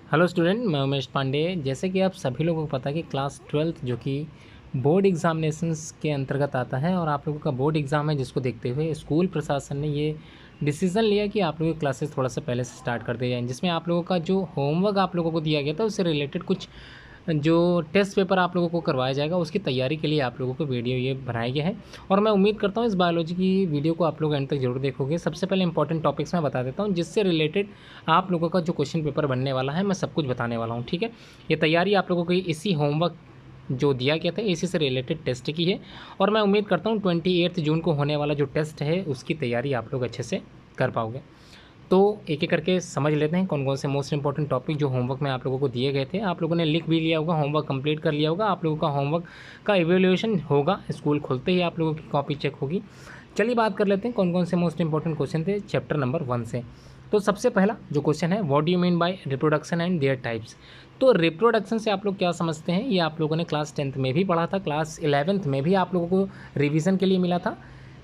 Hello student, मैं उमेश पांडे। जैसे कि आप सभी लोगों को पता है कि क्लास 12th जो कि बोर्ड एग्ज़ामिनेशंस के अंतर्गत आता है और आप लोगों का बोर्ड एग्ज़ाम है, जिसको देखते हुए स्कूल प्रशासन ने ये डिसीज़न लिया कि आप लोगों की क्लासेस थोड़ा सा पहले से स्टार्ट कर दिए जाएँ, जिसमें आप लोगों का जो होमवर्क आप लोगों को दिया गया था उससे रिलेटेड कुछ जो टेस्ट पेपर आप लोगों को करवाया जाएगा उसकी तैयारी के लिए आप लोगों को वीडियो ये बनाया गया है। और मैं उम्मीद करता हूँ इस बायोलॉजी की वीडियो को आप लोग एंड तक जरूर देखोगे। सबसे पहले इंपॉर्टेंट टॉपिक्स मैं बता देता हूँ, जिससे रिलेटेड आप लोगों का जो क्वेश्चन पेपर बनने वाला है मैं सब कुछ बताने वाला हूँ। ठीक है, ये तैयारी आप लोगों की इसी होमवर्क जो दिया गया था इसी से रिलेटेड टेस्ट की है। और मैं उम्मीद करता हूँ 28 जून को होने वाला जो टेस्ट है उसकी तैयारी आप लोग अच्छे से कर पाओगे। तो एक एक करके समझ लेते हैं कौन कौन से मोस्ट इंपॉर्टेंट टॉपिक जो होमवर्क में आप लोगों को दिए गए थे। आप लोगों ने लिख भी लिया होगा, होमवर्क कंप्लीट कर लिया होगा। आप लोगों का होमवर्क का इवैल्यूएशन होगा, स्कूल खुलते ही आप लोगों की कॉपी चेक होगी। चलिए बात कर लेते हैं कौन कौन से मोस्ट इंपॉर्टेंट क्वेश्चन थे चैप्टर नंबर 1 से। तो सबसे पहला जो क्वेश्चन है, what do you mean bye reproduction and there types. तो रिप्रोडक्शन से आप लोग क्या समझते हैं, ये आप लोगों ने क्लास 10th में भी पढ़ा था, क्लास 11th में भी आप लोगों को रिवीजन के लिए मिला था,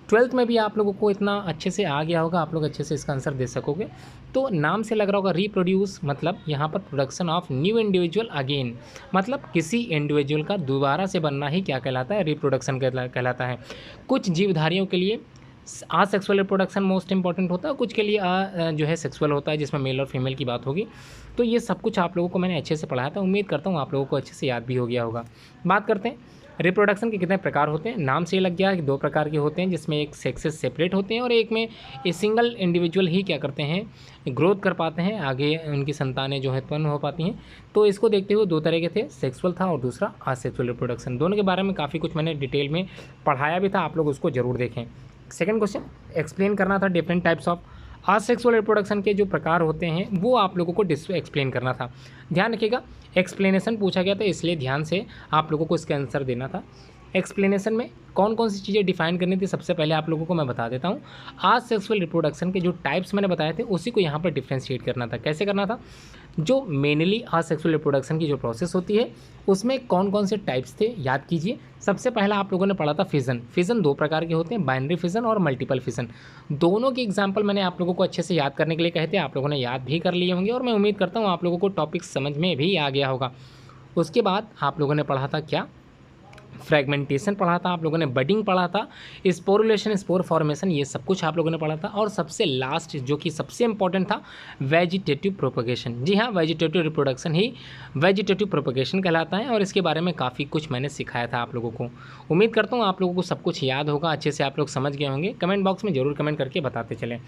12th में भी आप लोगों को इतना अच्छे से आ गया होगा, आप लोग अच्छे से इसका आंसर दे सकोगे। तो नाम से लग रहा होगा रिप्रोड्यूस, मतलब यहाँ पर production of new individual again, मतलब किसी इंडिविजुअल का दोबारा से बनना ही क्या कहलाता है, रिप्रोडक्शन कहलाता है। कुछ जीवधारियों के लिए सेक्सुअल रिप्रोडक्शन मोस्ट इंपॉर्टेंट होता है, कुछ के लिए जो है सेक्सुअल होता है, जिसमें मेल और फीमेल की बात होगी। तो ये सब कुछ आप लोगों को मैंने अच्छे से पढ़ाया था, उम्मीद करता हूँ आप लोगों को अच्छे से याद भी हो गया होगा। बात करते हैं रिप्रोडक्शन के कितने प्रकार होते हैं। नाम से ये लग गया कि 2 प्रकार के होते हैं, जिसमें एक सेक्सेस सेपरेट होते हैं और एक में ए सिंगल इंडिविजुअल ही क्या करते हैं, ग्रोथ कर पाते हैं, आगे उनकी संतानें जो है उत्पन्न हो पाती हैं। तो इसको देखते हुए 2 तरह के थे, सेक्सुअल था और दूसरा असेक्सुअल रिप्रोडक्शन। दोनों के बारे में काफ़ी कुछ मैंने डिटेल में पढ़ाया भी था, आप लोग उसको ज़रूर देखें। सेकंड क्वेश्चन एक्सप्लेन करना था different types of asexual reproduction के जो प्रकार होते हैं वो आप लोगों को एक्सप्लेन करना था। ध्यान रखिएगा, एक्सप्लेनेशन पूछा गया था इसलिए ध्यान से आप लोगों को इसका आंसर देना था। एक्सप्लेनेशन में कौन कौन सी चीज़ें डिफाइन करनी थी, सबसे पहले आप लोगों को मैं बता देता हूँ। असेक्सुअल रिप्रोडक्शन के जो टाइप्स मैंने बताए थे उसी को यहाँ पर डिफ्रेंशिएट करना था। कैसे करना था, जो मेनली असेक्सुअल रिप्रोडक्शन की जो प्रोसेस होती है उसमें कौन कौन से टाइप्स थे याद कीजिए। सबसे पहला आप लोगों ने पढ़ा था फिजन। फिजन 2 प्रकार के होते हैं, बाइनरी फिजन और मल्टीपल फिजन। दोनों के एग्जाम्पल मैंने आप लोगों को अच्छे से याद करने के लिए कहे थे, आप लोगों ने याद भी कर लिए होंगे और मैं उम्मीद करता हूँ आप लोगों को टॉपिक समझ में भी आ गया होगा। उसके बाद आप लोगों ने पढ़ा था क्या, फ्रेगमेंटेशन पढ़ा था, आप लोगों ने बडिंग पढ़ा था, स्पोरुलेशन, स्पोर फॉर्मेशन, ये सब कुछ आप लोगों ने पढ़ा था। और सबसे लास्ट जो कि सबसे इंपॉर्टेंट था, वेजिटेटिव प्रोपगेशन। जी हाँ, वेजिटेटिव रिप्रोडक्शन ही वेजिटेटिव प्रोपगेशन कहलाता है और इसके बारे में काफ़ी कुछ मैंने सिखाया था आप लोगों को। उम्मीद करता हूँ आप लोगों को सब कुछ याद होगा, अच्छे से आप लोग समझ गए होंगे। कमेंट बॉक्स में जरूर कमेंट करके बताते चलें।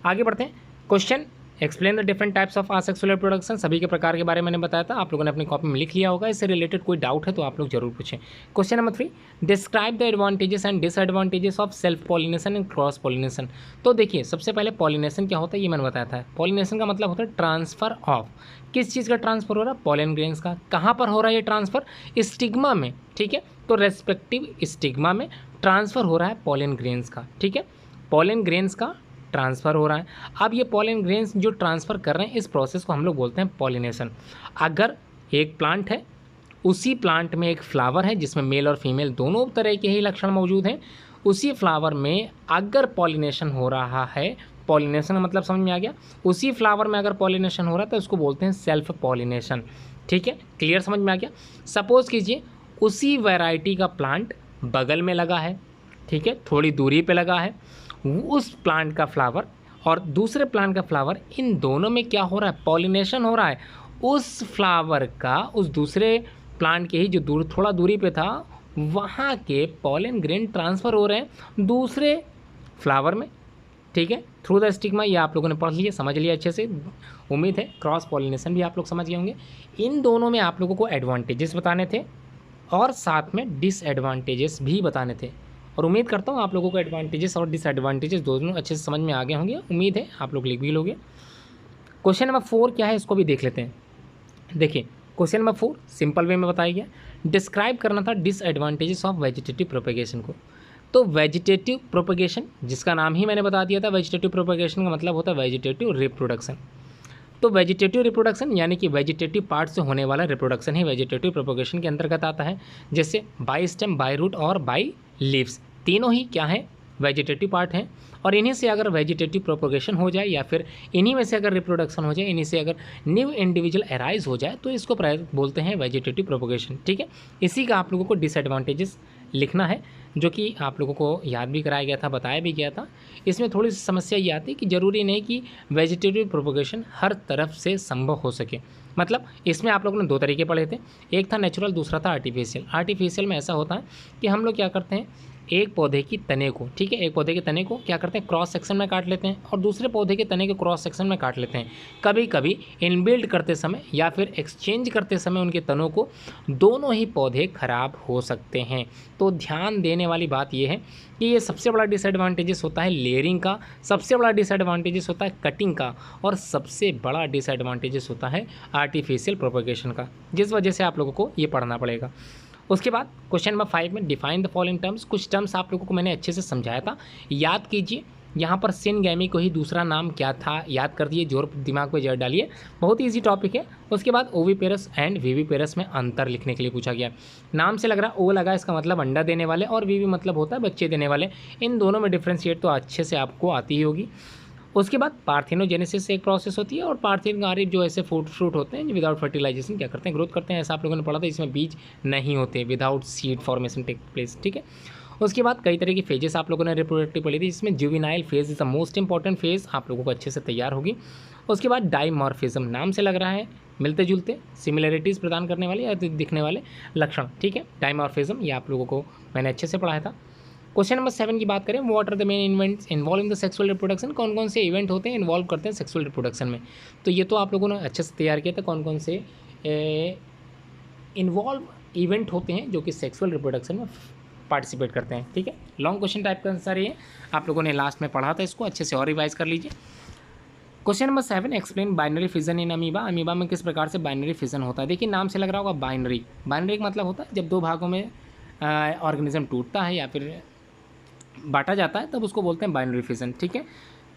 आगे बढ़ते हैं। Question explain the different types of asexual reproduction, सभी के प्रकार के बारे में मैंने बताया था, आप लोगों ने अपनी कॉपी में लिख लिया होगा। इससे रिलेटेड कोई डाउट है तो आप लोग जरूर पूछें। Question number 3, describe the advantages and disadvantages of self pollination and cross pollination. तो देखिए, सबसे पहले पॉलिनेशन क्या होता है ये मैंने बताया था। पॉलिनेशन का मतलब होता है ट्रांसफर ऑफ, किस चीज़ का ट्रांसफर हो रहा है, पॉलन ग्रेन्स का। कहाँ पर हो रहा है ये ट्रांसफर, स्टिग्मा में। ठीक है, तो रेस्पेक्टिव स्टिग्मा में ट्रांसफर हो रहा है पॉलन ग्रेन्स का। ठीक है, पॉलन ग्रेन्स का ट्रांसफ़र हो रहा है। अब ये पॉलन ग्रेन्स जो ट्रांसफ़र कर रहे हैं इस प्रोसेस को हम लोग बोलते हैं पॉलिनेशन। अगर एक प्लांट है, उसी प्लांट में एक फ्लावर है जिसमें मेल और फीमेल दोनों तरह के ही लक्षण मौजूद हैं, उसी फ्लावर में अगर पॉलिनेशन हो रहा है, पॉलिनेशन का मतलब समझ में आ गया, उसी फ्लावर में अगर पॉलिनेशन हो रहा है तो उसको बोलते हैं सेल्फ पॉलिनेशन। ठीक है, क्लियर, समझ में आ गया। सपोज़ कीजिए उसी वैरायटी का प्लांट बगल में लगा है, ठीक है, थोड़ी दूरी पे लगा है, उस प्लांट का फ्लावर और दूसरे प्लांट का फ्लावर, इन दोनों में क्या हो रहा है, पॉलिनेशन हो रहा है। उस फ्लावर का उस दूसरे प्लांट के ही जो थोड़ा दूरी पे था वहाँ के पॉलन ग्रेन ट्रांसफ़र हो रहे हैं दूसरे फ्लावर में। ठीक है, थ्रू द स्टिग्मा, ये आप लोगों ने पढ़ लिया, समझ लिया अच्छे से। उम्मीद है क्रॉस पॉलिनेशन भी आप लोग समझ गए होंगे। इन दोनों में आप लोगों को एडवांटेजेस बताने थे और साथ में डिसएडवांटेजेस भी बताने थे, और उम्मीद करता हूँ आप लोगों को एडवांटेजेस और डिसएडवांटेजेस दोनों अच्छे से समझ में आ गए होंगे। उम्मीद है आप लोग लिख भी लोगे। क्वेश्चन नंबर 4 क्या है इसको भी देख लेते हैं। देखिए, क्वेश्चन नंबर 4 सिंपल वे में बताया गया, डिस्क्राइब करना था डिसएडवांटेजेस ऑफ वेजिटेटिव प्रोपगेशन को। तो वेजिटेटिव प्रोपगेशन, जिसका नाम ही मैंने बता दिया था, वेजिटेटिव प्रोपगेशन का मतलब होता है वेजिटेटिव रिप्रोडक्शन। तो वेजिटेटिव रिप्रोडक्शन यानी कि वेजिटेटिव पार्ट से होने वाला रिप्रोडक्शन ही वेजिटेटिव प्रोपगेशन के अंतर्गत आता है। जैसे बाई स्टेम, बाई रूट और बाई लीव्स, तीनों ही क्या है, वेजिटेटिव पार्ट हैं, और इन्हीं से अगर वेजिटेटिव प्रोपोगेशन हो जाए या फिर इन्हीं में से अगर रिप्रोडक्शन हो जाए, इन्हीं से अगर न्यू इंडिविजुअल अराइज हो जाए तो इसको बोलते हैं वेजिटेटिव प्रोपोगेशन। ठीक है, इसी का आप लोगों को डिसएडवांटेजेस लिखना है, जो कि आप लोगों को याद भी कराया गया था, बताया भी गया था। इसमें थोड़ी सी समस्या ये आती है कि ज़रूरी नहीं कि वेजिटेटिव प्रोपोगेशन हर तरफ से संभव हो सके। मतलब इसमें आप लोगों ने 2 तरीके पढ़े थे, एक था नेचुरल, दूसरा था आर्टिफिशियल। आर्टिफिशियल में ऐसा होता है कि हम लोग क्या करते हैं, एक पौधे की तने को, ठीक है, एक पौधे के तने को क्या करते हैं, क्रॉस सेक्शन में काट लेते हैं और दूसरे पौधे के तने के क्रॉस सेक्शन में काट लेते हैं। कभी कभी इनबिल्ड करते समय या फिर एक्सचेंज करते समय उनके तनों को दोनों ही पौधे खराब हो सकते हैं। तो ध्यान देने वाली बात यह है कि ये सबसे बड़ा डिसएडवांटेजेस होता है लेयरिंग का, सबसे बड़ा डिसएडवांटेजेस होता है कटिंग का, और सबसे बड़ा डिसएडवांटेजेस होता है आर्टिफिशियल प्रोपगेशन का, जिस वजह से आप लोगों को ये पढ़ना पड़ेगा। उसके बाद क्वेश्चन नंबर 5 में डिफाइन द फॉलोइंग टर्म्स। कुछ टर्म्स आप लोगों को मैंने अच्छे से समझाया था, याद कीजिए। यहाँ पर सिनगैमी को ही दूसरा नाम क्या था याद कर दिए, जोर दिमाग पे जोर डालिए, बहुत ही ईजी टॉपिक है। उसके बाद ओविपेरस एंड विविपेरस में अंतर लिखने के लिए पूछा गया। नाम से लग रहा ओ लगा, इसका मतलब अंडा देने वाले, और विवि मतलब होता है बच्चे देने वाले। इन दोनों में डिफ्रेंशिएट तो अच्छे से आपको आती ही होगी। उसके बाद पार्थिनोजेनेसिस एक प्रोसेस होती है, और पार्थिनोगारिब जो ऐसे फ्रूट होते हैं विदाउट फर्टिलाइजेशन क्या करते हैं, ग्रोथ करते हैं। ऐसा आप लोगों ने पढ़ा था, इसमें बीज नहीं होते, without seed formation take place. ठीक है, उसके बाद कई तरह की फेजेस आप लोगों ने रिप्रोडक्टिव पढ़ी थी, जिसमें juvenile phase is the most important phase, आप लोगों को अच्छे से तैयार होगी। उसके बाद डाइमॉर्फिज्म, नाम से लग रहा है मिलते जुलते, सिमिलरिटीज़ प्रदान करने वाले या दिखने वाले लक्षण। ठीक है, डाइमॉर्फिज्म ये आप लोगों को मैंने अच्छे से पढ़ाया था। क्वेश्चन नंबर 7 की बात करें, what are the main events involve in the sexual reproduction. कौन कौन से इवेंट होते हैं इन्वॉल्व करते हैं सेक्सुअल रिप्रोडक्शन में। तो ये तो आप लोगों ने अच्छे से तैयार किया था, कौन कौन से इन्वॉल्व इवेंट होते हैं जो कि सेक्सुअल रिप्रोडक्शन में पार्टिसिपेट करते हैं। ठीक है, लॉन्ग क्वेश्चन टाइप का आंसर ये आप लोगों ने लास्ट में पढ़ा था, इसको अच्छे से और रिवाइज कर लीजिए। Question number 7, explain binary fission in amoeba. Amoeba में किस प्रकार से बाइनरी फिजन होता है। देखिए नाम से लग रहा होगा बाइनरी, बाइनरी का मतलब होता है जब 2 भागों में ऑर्गेनिज्म टूटता है या फिर बांटा जाता है, तब उसको बोलते हैं बाइनरी फिजन। ठीक है,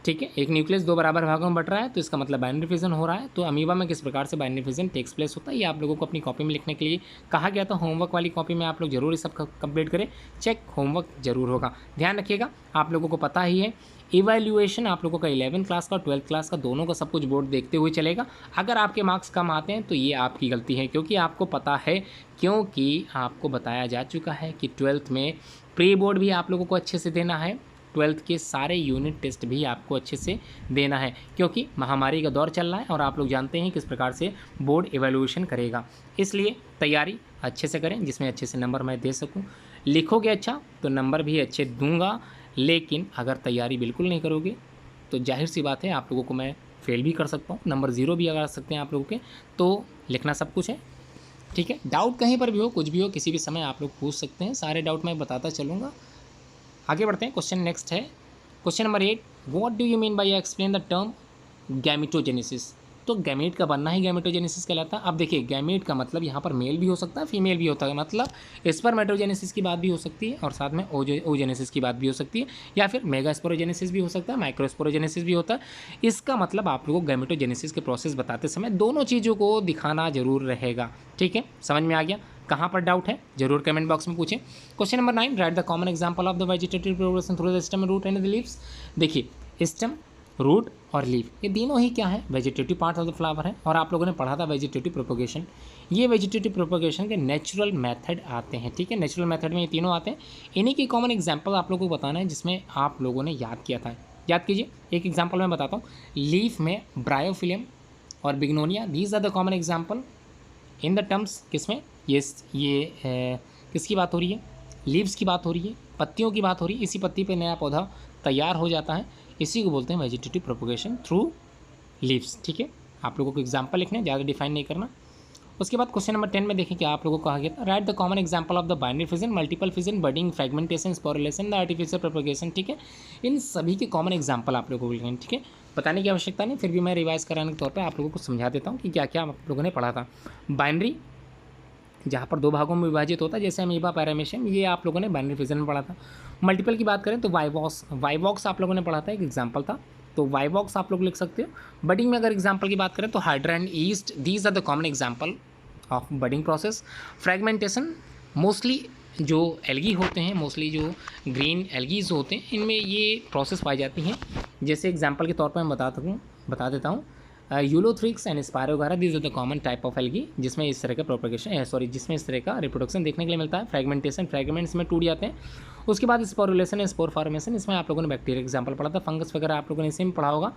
ठीक है, एक न्यूक्लियस 2 बराबर भागों में बट रहा है तो इसका मतलब बाइनरी फिजन हो रहा है। तो अमीबा में किस प्रकार से बाइनरी फिजन टेक्स प्लेस होता है, ये आप लोगों को अपनी कॉपी में लिखने के लिए कहा गया था। होमवर्क वाली कॉपी में आप लोग जरूर इस सब कंप्लीट करें, चेक होमवर्क जरूर होगा। ध्यान रखिएगा, आप लोगों को पता ही है इवैल्यूएशन आप लोगों का 11th क्लास का और 12th क्लास का दोनों का सब कुछ बोर्ड देखते हुए चलेगा। अगर आपके मार्क्स कम आते हैं तो ये आपकी गलती है, क्योंकि आपको पता है, क्योंकि आपको बताया जा चुका है कि 12th में प्री बोर्ड भी आप लोगों को अच्छे से देना है, 12th के सारे यूनिट टेस्ट भी आपको अच्छे से देना है, क्योंकि महामारी का दौर चल रहा है और आप लोग जानते हैं किस प्रकार से बोर्ड इवैल्यूएशन करेगा। इसलिए तैयारी अच्छे से करें जिसमें अच्छे से नंबर मैं दे सकूं। लिखोगे अच्छा तो नंबर भी अच्छे दूंगा, लेकिन अगर तैयारी बिल्कुल नहीं करोगे तो जाहिर सी बात है आप लोगों को मैं फेल भी कर सकता हूँ, नंबर 0 भी आ सकते हैं आप लोगों के। तो लिखना सब कुछ है, ठीक है। डाउट कहीं पर भी हो, कुछ भी हो, किसी भी समय आप लोग पूछ सकते हैं, सारे डाउट मैं बताता चलूँगा। आगे बढ़ते हैं, क्वेश्चन नेक्स्ट है question number 8, what do you mean bye explain the term gametogenesis. तो गैमेट का बनना ही गैमेटोजेनेसिस कहलाता है। अब देखिए गैमेट का मतलब यहाँ पर मेल भी हो सकता है, फीमेल भी होता है, मतलब स्पर्मेटोजेनेसिस की बात भी हो सकती है और साथ में ओजेनेसिस की बात भी हो सकती है, या फिर मेगास्पोरोजेनेसिस भी हो सकता है, माइक्रोस्पोरोजेनेसिस भी होता है। इसका मतलब आप लोगों को गैमेटोजेनेसिस के प्रोसेस बताते समय दोनों चीज़ों को दिखाना जरूर रहेगा। ठीक है, समझ में आ गया। कहाँ पर डाउट है जरूर कमेंट बॉक्स में पूछें। Question number 9, write the common example of the vegetative progression through the stem, root and the leaves. देखिए स्टेम, रूट और लीफ ये तीनों ही क्या है, vegetative part of the flower है, और आप लोगों ने पढ़ा था वेजिटेटिव प्रोपोगेशन। ये वेजिटेटिव प्रोपोगेशन के नेचुरल मेथड आते हैं। ठीक है, नेचुरल मेथड में ये तीनों आते हैं। इन्हीं की कॉमन एग्जांपल आप लोगों को बताना है जिसमें आप लोगों ने याद किया था। याद कीजिए, एक एग्जांपल मैं बताता हूँ। लीफ में ब्रायोफिलियम और Bignonia, these are the common example in the terms. किसमें ये किसकी बात हो रही है, लीव्स की बात हो रही है, पत्तियों की बात हो रही है। इसी पत्ती पे नया पौधा तैयार हो जाता है, इसी को बोलते हैं वेजिटेटिव प्रोपोगेशन थ्रू लीव्स। ठीक है, आप लोगों को एग्जांपल लिखने हैं, ज़्यादा डिफाइन नहीं करना। उसके बाद क्वेश्चन नंबर 10 में देखें कि आप लोगों को कहा गया था, right the common example of the binary fission, multiple fission, budding, fragmentation, sporulation, the artificial propagation. ठीक है, इन सभी के कॉमन एग्जांपल आप लोगों को लिखेंगे। ठीक है, बताने की आवश्यकता नहीं, फिर भी मैं रिवाइज कराने के तौर पर आप लोगों को समझा देता हूँ कि क्या क्या आप लोगों ने पढ़ा था। बाइनरी जहाँ पर 2 भागों में विभाजित होता है, जैसे अमीबा, पैरामीशियम, ये आप लोगों ने बाइनरी फिजन में पढ़ा था। मल्टीपल की बात करें तो वाइवॉक्स आप लोगों ने पढ़ा था, एक एग्जांपल था, तो वाइवॉक्स आप लोग लिख सकते हो। बडिंग में अगर एग्जांपल की बात करें तो hydra and yeast, these are the common example of budding process. Fragmentation mostly जो एल्गी होते हैं, मोस्टली जो ग्रीन एल्गीज होते हैं, इनमें ये प्रोसेस पाई जाती हैं। जैसे एग्जांपल के तौर पर मैं बता देता हूँ ulothrix and spirogyra, this are the common type of algae जिसमें इस तरह का प्रोपगेशन जिसमें इस तरह का रिप्रोडक्शन देखने के लिए मिलता है। फ्रेगमेंटेशन, फ्रेगमेंट्स में टूट जाते हैं। उसके बाद स्पोरुलेशन एंड स्पोर फॉर्मेशन, इसमें आप लोगों ने बैक्टीरिया एग्जाम्पल पढ़ा था, फंगस वगैरह आप लोगों ने इसे में पढ़ा होगा।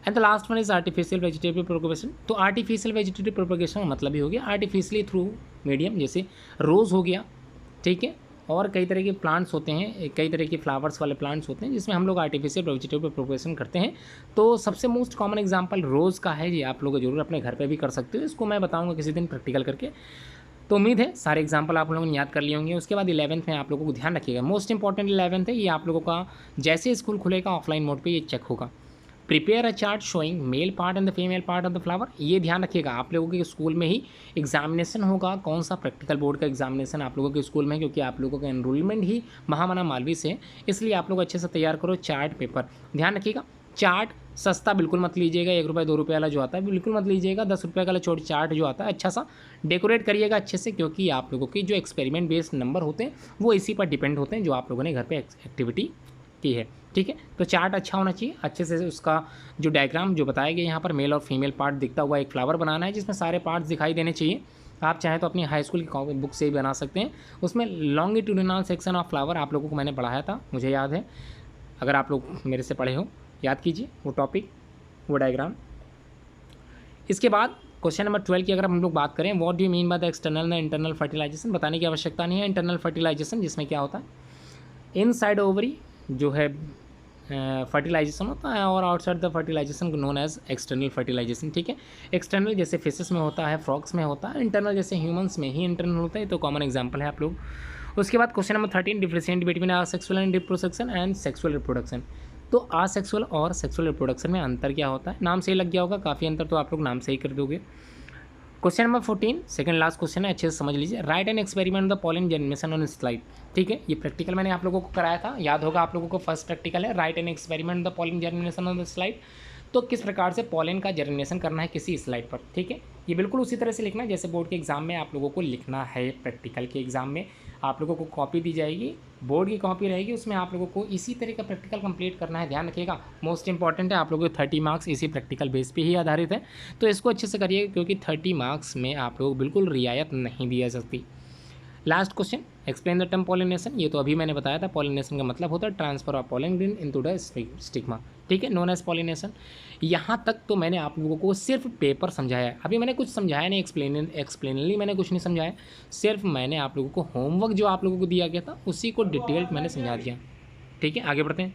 And the last one is artificial vegetative propagation. तो आर्टिफिशियल वेजिटेटिव प्रोपगेशन का मतलब ही हो गया आर्टिफिशियली थ्रू मीडियम, जैसे रोज़ हो गया, ठीक है, और कई तरह के प्लांट्स होते हैं, कई तरह के फ्लावर्स वाले प्लांट्स होते हैं जिसमें हम लोग आर्टिफिशियल वेजिटेटिव प्रोपगेशन करते हैं। तो सबसे मोस्ट कॉमन एग्जांपल रोज़ का है, ये आप लोग जरूर अपने घर पे भी कर सकते हो, इसको मैं बताऊंगा किसी दिन प्रैक्टिकल करके। तो उम्मीद है सारे एग्जांपल आप लोगों ने याद कर लिए होंगे। उसके बाद 11th में आप लोगों को ध्यान रखिएगा, मोस्ट इंपॉर्टेंट 11th है, ये आप लोगों का जैसे स्कूल खुलेगा ऑफलाइन मोड पर ये चेक होगा। Prepare a chart showing male part and the female part of the flower. ये ध्यान रखिएगा, आप लोगों के स्कूल में ही एग्जामिनेशन होगा। कौन सा प्रैक्टिकल बोर्ड का एग्जामिनेशन आप लोगों के स्कूल में है, क्योंकि आप लोगों का एनरोलमेंट ही महामना मालवी से है, इसलिए आप लोग अच्छे से तैयार करो चार्ट पेपर। ध्यान रखिएगा, चार्ट सस्ता बिल्कुल मत लीजिएगा, 1 रुपये 2 रुपये वाला जो आता है बिल्कुल मत लीजिएगा। 10 रुपये वाला छोटी चार्ट जो आता है अच्छा सा डेकोरेट करिएगा अच्छे से, क्योंकि आप लोगों की जो एक्सपेरिमेंट बेस्ड नंबर होते हैं वो इसी पर डिपेंड होते हैं जो आप लोगों ने घर पे एक्टिविटी की है, ठीक है। तो चार्ट अच्छा होना चाहिए, अच्छे से उसका जो डायग्राम जो बताया गया यहाँ पर मेल और फीमेल पार्ट दिखता हुआ एक फ्लावर बनाना है जिसमें सारे पार्ट्स दिखाई देने चाहिए। आप चाहें तो अपनी हाई स्कूल की बुक से ही बना सकते हैं। उसमें लॉन्गिट्यूडिनल सेक्शन ऑफ फ्लावर आप लोगों को मैंने पढ़ाया था, मुझे याद है, अगर आप लोग मेरे से पढ़े हो याद कीजिए वो टॉपिक, वो डायग्राम। इसके बाद क्वेश्चन नंबर 12 की अगर हम लोग बात करें, what do you mean by the external and internal fertilization, बताने की आवश्यकता नहीं है। इंटरनल फर्टिलाइजेशन जिसमें क्या होता है, इनसाइड ओवरी जो है फर्टिलाइजेशन होता है, और outside the fertilization known as external fertilization, ठीक है। एक्सटर्नल जैसे फिशेस में होता है, फ्रॉग्स में होता है, इंटरनल जैसे ह्यूमंस में ही इंटरनल होता है, तो कॉमन एग्जांपल है आप लोग। उसके बाद question number 13, differentiate between asexual and reproduction and sexual reproduction. तो आसेक्सुअल और सेक्सुअल रिप्रोडक्शन में अंतर क्या होता है, नाम से ही लग गया होगा, काफ़ी अंतर तो आप लोग नाम से ही कर दोगे। Question number 14, second last question है, अच्छे से समझ लीजिए। Right an experiment the pollen generation on slide, ठीक है। ये प्रैक्टिकल मैंने आप लोगों को कराया था, याद होगा आप लोगों को, फर्स्ट प्रैक्टिकल है, right an experiment the pollen germination on the slide. तो किस प्रकार से पॉलन का जर्मिनेशन करना है किसी स्लाइड पर, ठीक है। ये बिल्कुल उसी तरह से लिखना है जैसे बोर्ड के एग्जाम में आप लोगों को लिखना है। प्रैक्टिकल के एग्जाम में आप लोगों को कॉपी दी जाएगी, बोर्ड की कॉपी रहेगी, उसमें आप लोगों को इसी तरह का प्रैक्टिकल कंप्लीट करना है। ध्यान रखिएगा, मोस्ट इंपॉर्टेंट है, आप लोगों को 30 मार्क्स इसी प्रैक्टिकल बेस पे ही आधारित है, तो इसको अच्छे से करिए, क्योंकि 30 मार्क्स में आप लोग बिल्कुल रियायत नहीं दी जा सकती। Last question, explain the term pollination. ये तो अभी मैंने बताया था, पॉलिनेशन का मतलब होता है transfer of pollen grain into the stigma, ठीक है, नोन एज पॉलिनेशन। यहाँ तक तो मैंने आप लोगों को सिर्फ पेपर समझाया है, अभी मैंने कुछ समझाया नहीं, एक्सप्लेनली मैंने कुछ नहीं समझाया, सिर्फ मैंने आप लोगों को होमवर्क जो आप लोगों को दिया गया था उसी को डिटेल्ड मैंने समझा दिया, ठीक है। आगे बढ़ते हैं।